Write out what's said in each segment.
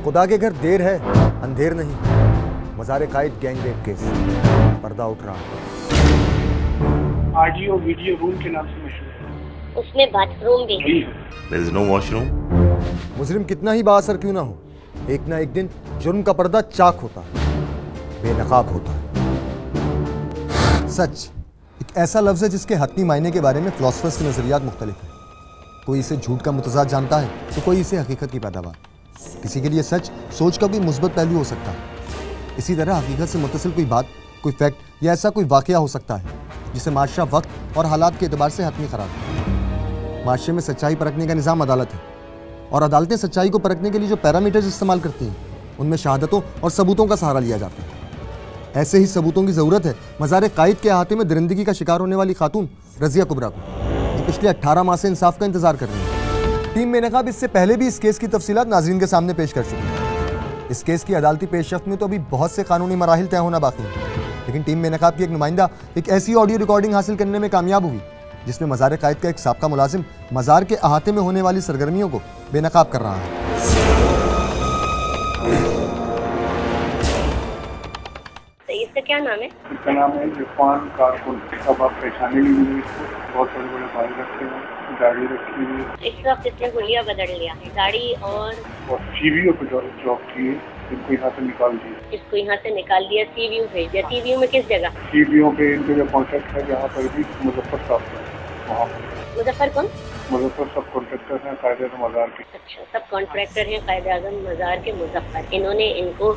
खुदा के घर देर है अंधेर नहीं। मज़ार कायद गैंग रेप केस पर्दा उठ रहा है। ऑडियो वीडियो रूम के नाम से मशहूर है। उसमें बाथरूम भी है। There is no washroom. मुजरिम कितना ही बाअसर क्यों ना हो, एक ना एक दिन जुर्म का पर्दा चाक होता है, बेनकाब होता है। सच एक ऐसा लफ्ज़ है जिसके हतमी मायने के बारे में फिलोसफर्स के नज़रियात मुख्तलिफ हैं। कोई इसे झूठ का मुतज़ाद जानता है तो कोई इसे हकीकत की पैदावार। किसी के लिए सच सोच का कोई मुस्बत पहलू हो सकता है। इसी तरह हकीकत से मुत्तसिल कोई बात, कोई फैक्ट या ऐसा कोई वाक़या हो सकता है जिसे माशरा वक्त और हालात के एतबार से हतमी करार है। माशरे में सच्चाई परखने का निज़ाम अदालत है और अदालतें सच्चाई को परखने के लिए जो पैरामीटर्स इस्तेमाल करती हैं उनमें शहादतों और सबूतों का सहारा लिया जाता है। ऐसे ही सबूतों की ज़रूरत है मज़ार कायद के अहाते में दरिंदगी का शिकार होने वाली खातून रज़िया कुबरा को, जो पिछले 18 माह से इंसाफ का इंतजार कर रही है। टीम बेनकाब इससे पहले भी इस केस की तफसीलात नाज़रीन के सामने पेश कर चुकी है। इस केस की अदालती पेशरफ्त में तो अभी बहुत से कानूनी मराहिल तय होना बाकी है, लेकिन टीम बेनकाब की एक नुमाइंदा एक ऐसी ऑडियो रिकॉर्डिंग हासिल करने में कामयाब हुई जिसमें मज़ार कायद का एक साबका मुलाजिम मज़ार के अहाते में होने वाली सरगर्मियों को बेनकाब कर रहा है। इसका क्या नाम है? इसका नाम है इरफान कारकुन। अब आप पहचाने भी नहीं इसको, बहुत बड़े बड़े बाल रखते हैं, दाढ़ी रखी हुई है। इस वक्त इसने हुलिया बदल लिया है, दाढ़ी और सीवीओ पे जॉब की है। इनको यहाँ से निकाल दिया। इसको यहाँ से निकाल दिया, सीवीयू भेज दिया। सीवीयू में किस जगह? सीवीओ पे इनके जो कॉन्ट्रैक्ट है जहाँ पर भी मुजफ्फर साहब है वहाँ पर। मुजफ्फर कौन? मुजफ्फर सब कॉन्ट्रैक्टर हैं कायदे मज़ार के। अच्छा, सब कॉन्ट्रैक्टर हैं कायदे आज़म मज़ार के मुजफ्फर। इन्होंने इनको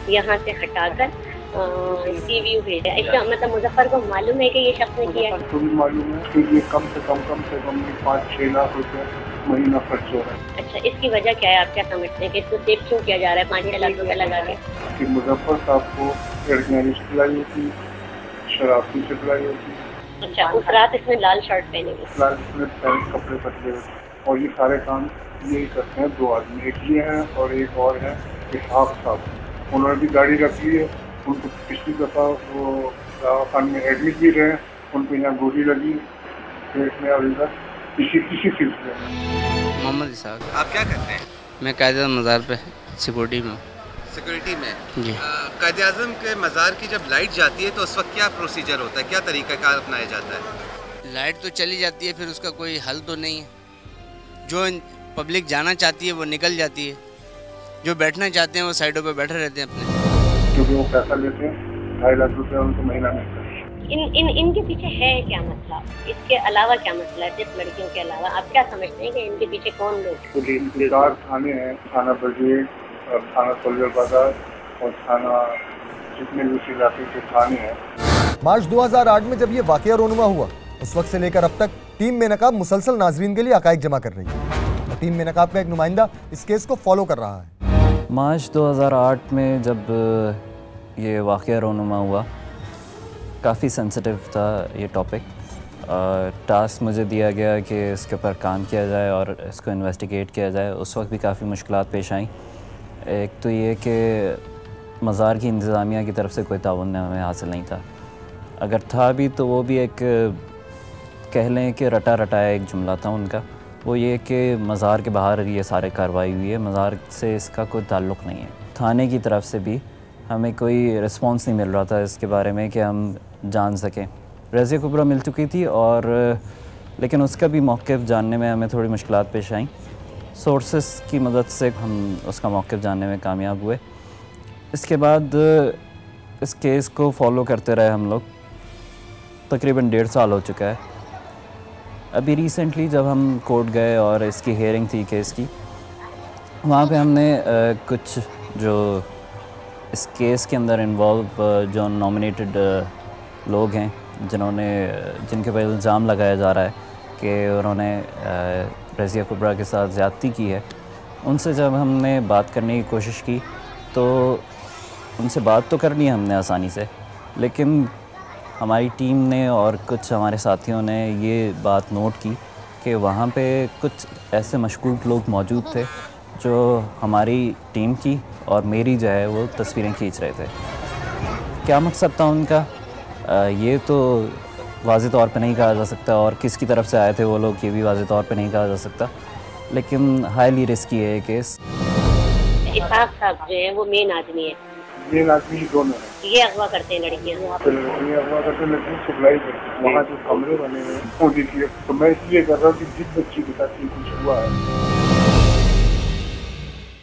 यहाँ से हटाकर सीवीयू भेजा। इसका मतलब मुजफ्फर को मालूम है कि ये शख्स ने किया है? तो भी मालूम है कि ये कम से कम 5-6 लाख रुपए महीना खर्च हो रहा है। अच्छा, इसकी वजह क्या है? आप क्या समझते हैं कि इसको सेव क्यों किया जा रहा है 5-6 लाख रुपए लगा के? कि मुजफ्फर साहब को लड़कियाँ सप्लाई होती, शराब की सप्लाई होती। अच्छा, उस रात इसमें लाल शर्ट पहने हुई, लाल इसमें पैंट कपड़े पतले होते और ये सारे काम यही करते हैं 2 आदमी, एक ये हैं और एक और है इसहाक साहब। उन्होंने भी गाड़ी रख ली है। उनको पिछली दफ़ा वो दवाखाने में एडमिट भी रहे, उनको यहाँ गोली लगी पेट में और इधर किसी सिलसिले में। मोहम्मद इसाक। आप क्या करते हैं? मैं कायदे मज़ार पे सिक्योरिटी में हूँ। सिक्योरिटी में जी। कायदे आज़म के मज़ार की जब लाइट जाती है तो उस वक्त क्या प्रोसीजर होता है, क्या तरीक़ाकार अपनाया जाता है? लाइट तो चली जाती है, फिर उसका कोई हल तो नहीं है। जो पब्लिक जाना चाहती है वो निकल जाती है, जो बैठना चाहते हैं वो साइडों पे बैठे रहते हैं अपने। क्योंकि वो पैसा लेते हैं 2.5 लाख रुपये उनको महीना मिलता है। इनके पीछे है क्या मसला? इसके अलावा क्या मसला है? सिर्फ लड़कियों के अलावा आप क्या समझते हैं कि इनके पीछे कौन लोग? तो 4 थाने हैं, थाना ब्रिगेड और थाना सोल्जर बाजार और थाना जितने भी उस इलाके के थाने हैं। मार्च 2008 में जब ये वाक़या रोनुमा हुआ उस वक्त से लेकर अब तक टीम बेनकाब मुसलसल नाजरीन के लिए हक़ाइक़ जमा कर रही है और टीम बेनकाब का एक नुमाइंदा इस केस को फॉलो कर रहा है। मार्च 2008 में जब ये वाक़या रोनुमा हुआ, काफ़ी सेंसिटिव था ये टॉपिक। टास्क मुझे दिया गया कि इसके ऊपर काम किया जाए और इसको इन्वेस्टिगेट किया जाए। उस वक्त भी काफ़ी मुश्किलात पेश आईं। एक तो ये कि मज़ार की इंतज़ामिया की तरफ से कोई ताउन हमें हासिल नहीं था, अगर था भी तो वो भी एक कह लें कि रटा रटाया एक जुमला था उनका। वो ये कि मज़ार के बाहर ये सारे कार्रवाई हुई है, मज़ार से इसका कोई ताल्लुक़ नहीं है। थाने की तरफ से भी हमें कोई रिस्पॉन्स नहीं मिल रहा था इसके बारे में कि हम जान सकें। रज़िया कुबरा मिल चुकी थी और लेकिन उसका भी मौक़िफ़ जानने में हमें थोड़ी मुश्किलात पेश आईं। सोर्सेस की मदद से हम उसका मौक़िफ़ जानने में कामयाब हुए। इसके बाद इस केस को फॉलो करते रहे हम लोग, तकरीबन 1.5 साल हो चुका है। अभी रिसेंटली जब हम कोर्ट गए और इसकी हियरिंग थी केस की, वहाँ पे हमने कुछ जो इस केस के अंदर इन्वॉल्व जो नॉमिनेटेड लोग हैं जिनके पर इल्ज़ाम लगाया जा रहा है कि उन्होंने रज़िया कुबरा के साथ ज़्यादती की है, उनसे जब हमने बात करने की कोशिश की तो उनसे बात तो कर ली हमने आसानी से, लेकिन हमारी टीम ने और कुछ हमारे साथियों ने ये बात नोट की कि वहाँ पे कुछ ऐसे मशकूक लोग मौजूद थे जो हमारी टीम की और मेरी जो है वो तस्वीरें खींच रहे थे। क्या मकसद था उनका ये तो वाज़ेह तौर पे नहीं कहा जा सकता, और किसकी तरफ से आए थे वो लोग ये भी वाज़ेह तौर पे नहीं कहा जा सकता, लेकिन हाईली रिस्की है ये केस। इसहाक साहब जो है वो मेन आदमी है। मेन आदमी ही दोनों है। ये अगवा करते हैं लड़कियाँ। ये अगवा करते लड़कियों सप्लाई करते हैं। वहाँ जो कमरे बने हुए हैं वो देखिए। तो मैं इसलिए कर रहा हूँ कि जिस बच्ची के साथ ये कुछ हुआ है